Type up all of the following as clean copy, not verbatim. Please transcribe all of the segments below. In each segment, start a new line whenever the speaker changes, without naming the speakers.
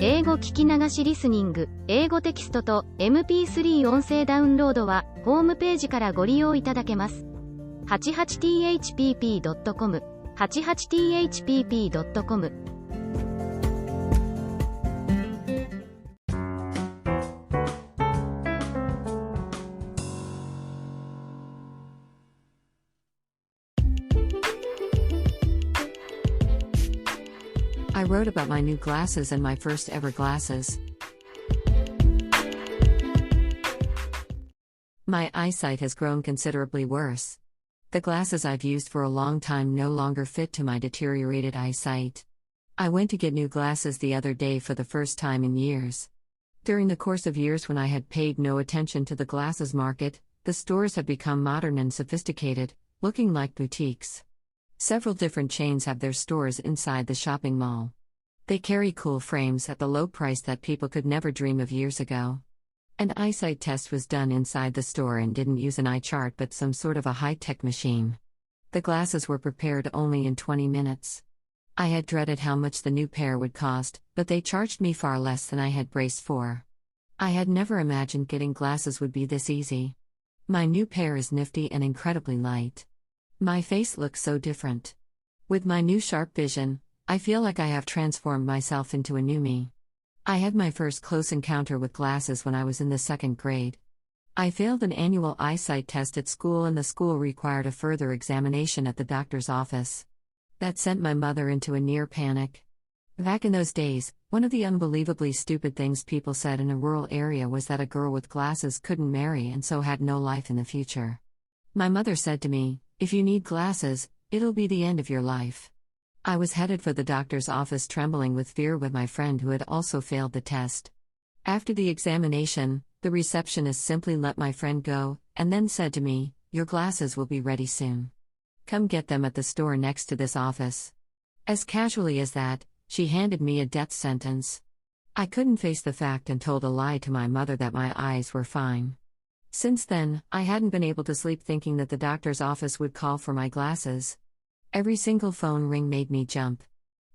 英語聞き流しリスニング、英語テキストと MP3 音声ダウンロードはホームページからご利用いただけます。88thpp.com 88thpp.com
I wrote about my new glasses and my first ever glasses. My eyesight has grown considerably worse. The glasses I've used for a long time no longer fit to my deteriorated eyesight. I went to get new glasses the other day for the first time in years. During the course of years when I had paid no attention to the glasses market, the stores have become modern and sophisticated, looking like boutiques. Several different chains have their stores inside the shopping mall. They carry cool frames at the low price that people could never dream of years ago. An eyesight test was done inside the store and didn't use an eye chart but some sort of a high-tech machine. The glasses were prepared only in 20 minutes. I had dreaded how much the new pair would cost, but they charged me far less than I had braced for. I had never imagined getting glasses would be this easy. My new pair is nifty and incredibly light. My face looks so different. With my new sharp vision, I feel like I have transformed myself into a new me. I had my first close encounter with glasses when I was in the 2nd grade. I failed an annual eyesight test at school and the school required a further examination at the doctor's office. That sent my mother into a near panic. Back in those days, one of the unbelievably stupid things people said in a rural area was that a girl with glasses couldn't marry and so had no life in the future. My mother said to me, "If you need glasses, it'll be the end of your life." I was headed for the doctor's office trembling with fear with my friend who had also failed the test. After the examination, the receptionist simply let my friend go, and then said to me, "Your glasses will be ready soon. Come get them at the store next to this office." As casually as that, she handed me a death sentence. I couldn't face the fact and told a lie to my mother that my eyes were fine. Since then, I hadn't been able to sleep thinking that the doctor's office would call for my glasses. Every single phone ring made me jump.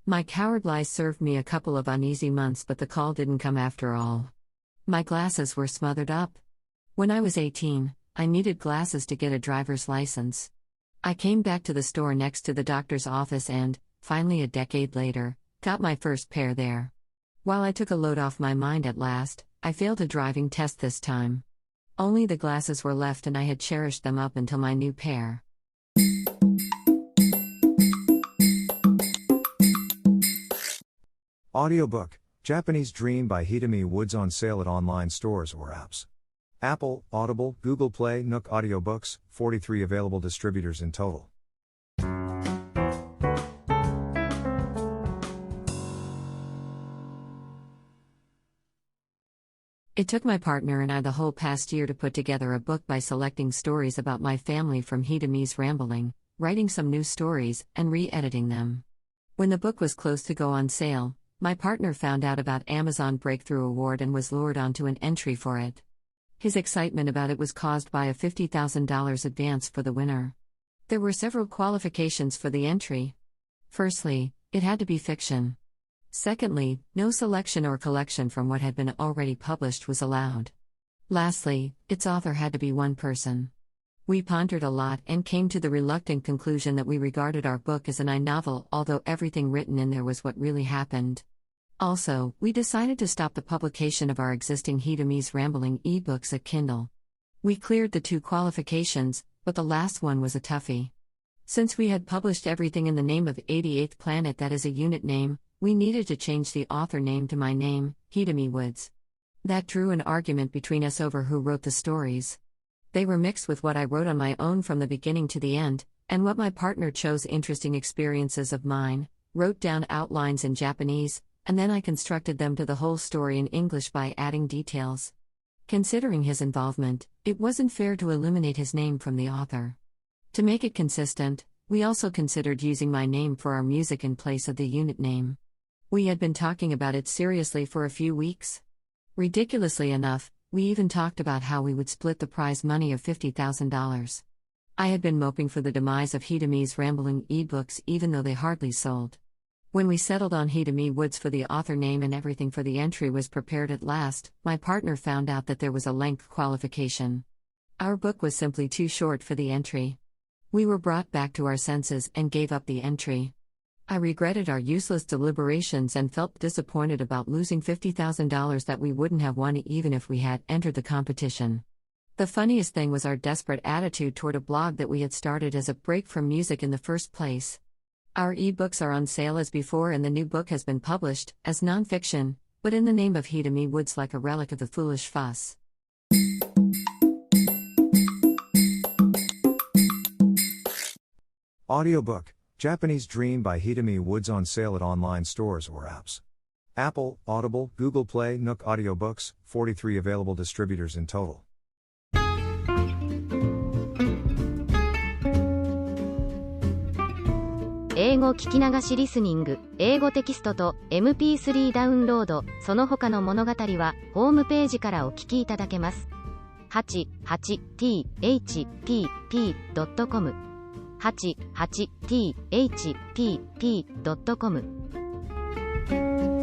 My coward lies served me a couple of uneasy months, but the call didn't come after all. My glasses were smothered up. When I was 18, I needed glasses to get a driver's license. I came back to the store next to the doctor's office and, finally a decade later, got my first pair there. While I took a load off my mind at last, I failed a driving test this time. Only the glasses were left and I had cherished them up until my new pair.
Audiobook, Japanese Dream by Hidemi Woods on sale at online stores or apps. Apple, Audible, Google Play, Nook Audiobooks, 43 available distributors in total.
It took my partner and I the whole past year to put together a book by selecting stories about my family from Hidemi's rambling, writing some new stories, and re-editing them. When the book was close to go on sale, my partner found out about Amazon Breakthrough Award and was lured onto an entry for it. His excitement about it was caused by a $50,000 advance for the winner. There were several qualifications for the entry. Firstly, it had to be fiction. Secondly, no selection or collection from what had been already published was allowed. Lastly, its author had to be one person. We pondered a lot and came to the reluctant conclusion that we regarded our book as an I-novel, although everything written in there was what really happened. Also, we decided to stop the publication of our existing Hidemi's Rambling ebooks at Kindle. We cleared the 2 qualifications, but the last one was a toughie. Since we had published everything in the name of 88th Planet, that is a unit name, we needed to change the author name to my name, Hidemi Woods. That drew an argument between us over who wrote the stories. They were mixed with what I wrote on my own from the beginning to the end, and what my partner chose interesting experiences of mine, wrote down outlines in Japanese, and then I constructed them to the whole story in English by adding details. Considering his involvement, it wasn't fair to eliminate his name from the author. To make it consistent, we also considered using my name for our music in place of the unit name. We had been talking about it seriously for a few weeks. Ridiculously enough, we even talked about how we would split the prize money of $50,000. I had been moping for the demise of Hidemi's Rambling ebooks even though they hardly sold. When we settled on Hidemi Woods for the author name and everything for the entry was prepared at last, my partner found out that there was a length qualification. Our book was simply too short for the entry. We were brought back to our senses and gave up the entry. I regretted our useless deliberations and felt disappointed about losing $50,000 that we wouldn't have won even if we had entered the competition. The funniest thing was our desperate attitude toward a blog that we had started as a break from music in the first place. Our ebooks are on sale as before, and the new book has been published as nonfiction, but in the name of Hidemi Woods, like a relic of the foolish fuss.
Audiobook, Japanese Dream by Hidemi Woods, on sale at online stores or apps. Apple, Audible, Google Play, Nook Audiobooks, 43 available distributors in total.
英語聞き流しリスニング、英語テキストと MP3 ダウンロード、その他の物語はホームページからお聞きいただけます。88thpp.com 88thpp.com